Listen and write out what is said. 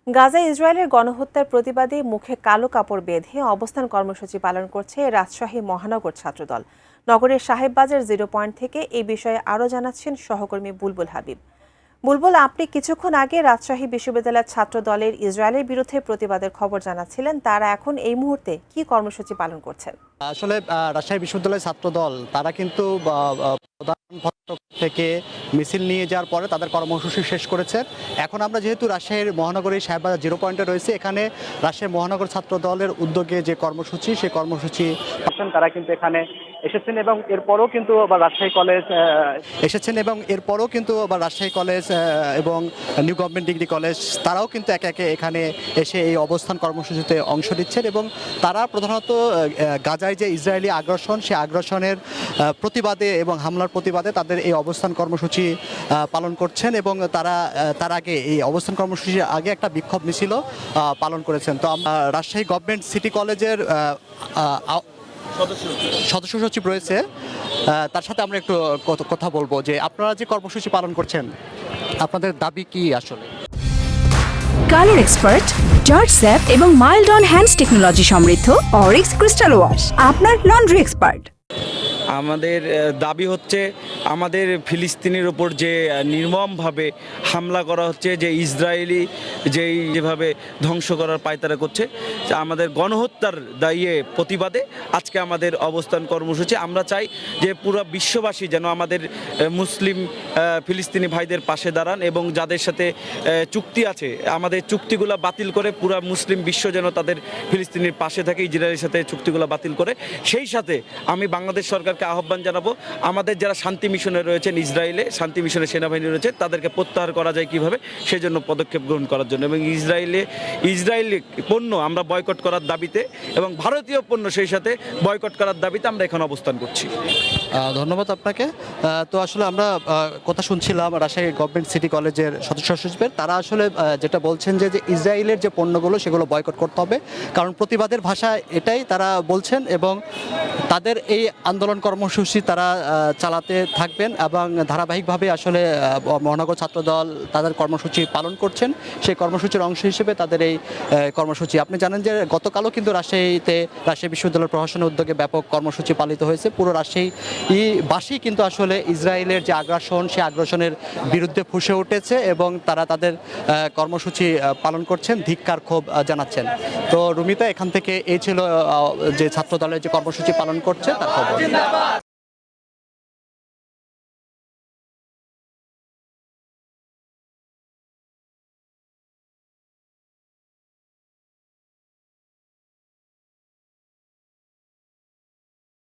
গাজায় ইসরায়েলের গণহত্যার প্রতিবাদে মুখে কালো কাপড় বেঁধে অবস্থান কর্মসূচি পালন করছে রাজশাহী মহানগর ছাত্রদল। নগরের সাহেববাজার 0 পয়েন্ট থেকে এই বিষয়ে আরও জানাচ্ছেন সহকর্মী বুলবুল হাবিব। বুলবুল, আপনি কিছুক্ষণ আগে রাজশাহী বিশ্ববিদ্যালয়ের ছাত্র দলের ইসরায়েলের বিরুদ্ধে প্রতিবাদের খবর জানাচ্ছিলেন। তারা এখন এই মুহূর্তে কি কর্মসূচি পালন করছেন? আসলে রাজশাহী বিশ্ববিদ্যালয়ের ছাত্র দল তারা কিন্তু প্রধান ফটক থেকে মিছিল নিয়ে যাওয়ার পরে তাদের কর্মসূচি শেষ করেছে। এখন আমরা যেহেতু রাজশাহীর মহানগরীর সাহেববাজার 0 পয়েন্টে রয়েছে, এখানে রাজশাহী মহানগর ছাত্র দলের উদ্যোগে যে কর্মসূচি সেই কর্মসূচি তারা কিন্তু এখানে এসেছেন এবং এরপরও কিন্তু রাজশাহী কলেজ রাজশাহী কলেজ এবং নিউ গভর্নমেন্ট ডিগ্রি কলেজ তারাও কিন্তু একে একে এখানে এসে এই অবস্থান কর্মসূচিতে অংশ নিচ্ছেন এবং তারা প্রধানত গাজায় যে ইসরায়েলি আগ্রাসন সেই আগ্রাসনের প্রতিবাদে এবং হামলার প্রতিবাদে তাদের এই অবস্থান কর্মসূচি পালন করছেন এবং তার আগে এই অবস্থান কর্মসূচির আগে একটা বিক্ষোভ মিছিলও পালন করেছেন। তো রাজশাহী গভর্নমেন্ট সিটি কলেজের সদস্য সচিব রয়েছে, তার সাথে আমরা একটু কথা বলবো যে আপনারা যে কর্মসূচি পালন করছেন আপনাদের দাবি কি আসলে? কালার এক্সপার্ট, জর্জ স্যাপ এবং মাইল্ড অন হ্যান্ডস টেকনোলজি সমৃদ্ধ অরিক্স ক্রিস্টাল ওয়াশ আপনার লন্ড্রি এক্সপার্ট। আমাদের দাবি হচ্ছে আমাদের ফিলিস্তিনের ওপর যে নির্মমভাবে হামলা করা হচ্ছে, যে ইসরায়েলি যেভাবে ধ্বংস করার পায়তারা করছে, আমাদের গণহত্যার দায়ে প্রতিবাদে আজকে আমাদের অবস্থান কর্মসূচি। আমরা চাই যে পুরো বিশ্ববাসী যেন আমাদের মুসলিম ফিলিস্তিনি ভাইদের পাশে দাঁড়ান এবং যাদের সাথে চুক্তি আছে আমাদের চুক্তিগুলো বাতিল করে পুরো মুসলিম বিশ্ব যেন তাদের ফিলিস্তিনির পাশে থাকে, ইসরায়েলের সাথে চুক্তিগুলো বাতিল করে। সেই সাথে আমি বাংলাদেশ সরকারকে আহ্বান জানাবো আমাদের যারা শান্তি মিশনে রয়েছেন, ইসরায়েলে শান্তি মিশনের সেনাবাহিনী রয়েছে, তাদেরকে প্রত্যাহার করা যায় কিভাবে সেই জন্য পদক্ষেপ গ্রহণ করার জন্য এবং ইসরায়েলি পণ্য আমরা বয়কট করার দাবিতে এবং ভারতীয় পণ্য সেই সাথে বয়কট করার দাবিতে আমরা এখন অবস্থান করছি। ধন্যবাদ আপনাকে। তো আসলে আমরা কথা শুনছিলাম রাজশাহী গভর্নমেন্ট সিটি কলেজের সদস্য সচিবের। তারা আসলে যেটা বলছেন যে ইসরায়েলের যে পণ্যগুলো সেগুলো বয়কট করতে হবে, কারণ প্রতিবাদের ভাষা এটাই তারা বলছেন এবং তাদের এই আন্দোলন কর্মসূচি তারা চালাতে থাকবেন এবং ধারাবাহিকভাবে আসলে মহানগর ছাত্রদল তাদের কর্মসূচি পালন করছেন। সেই কর্মসূচির অংশ হিসেবে তাদের এই কর্মসূচি, আপনি জানেন যে গতকালও কিন্তু রাজশাহী বিশ্ববিদ্যালয়ের প্রশাসনের উদ্যোগে ব্যাপক কর্মসূচি পালিত হয়েছে। পুরো রাজশাহীবাসী কিন্তু আসলে ইসরায়েলের যে আগ্রাসন সেই আগ্রাসনের বিরুদ্ধে ফুঁসে উঠেছে এবং তারা তাদের কর্মসূচি পালন করছেন, ধিক্কার ক্ষোভ জানাচ্ছেন। তো রুমিতা, এখান থেকে এই ছিল যে ছাত্র দলের যে কর্মসূচি পালন করছে তার খবর।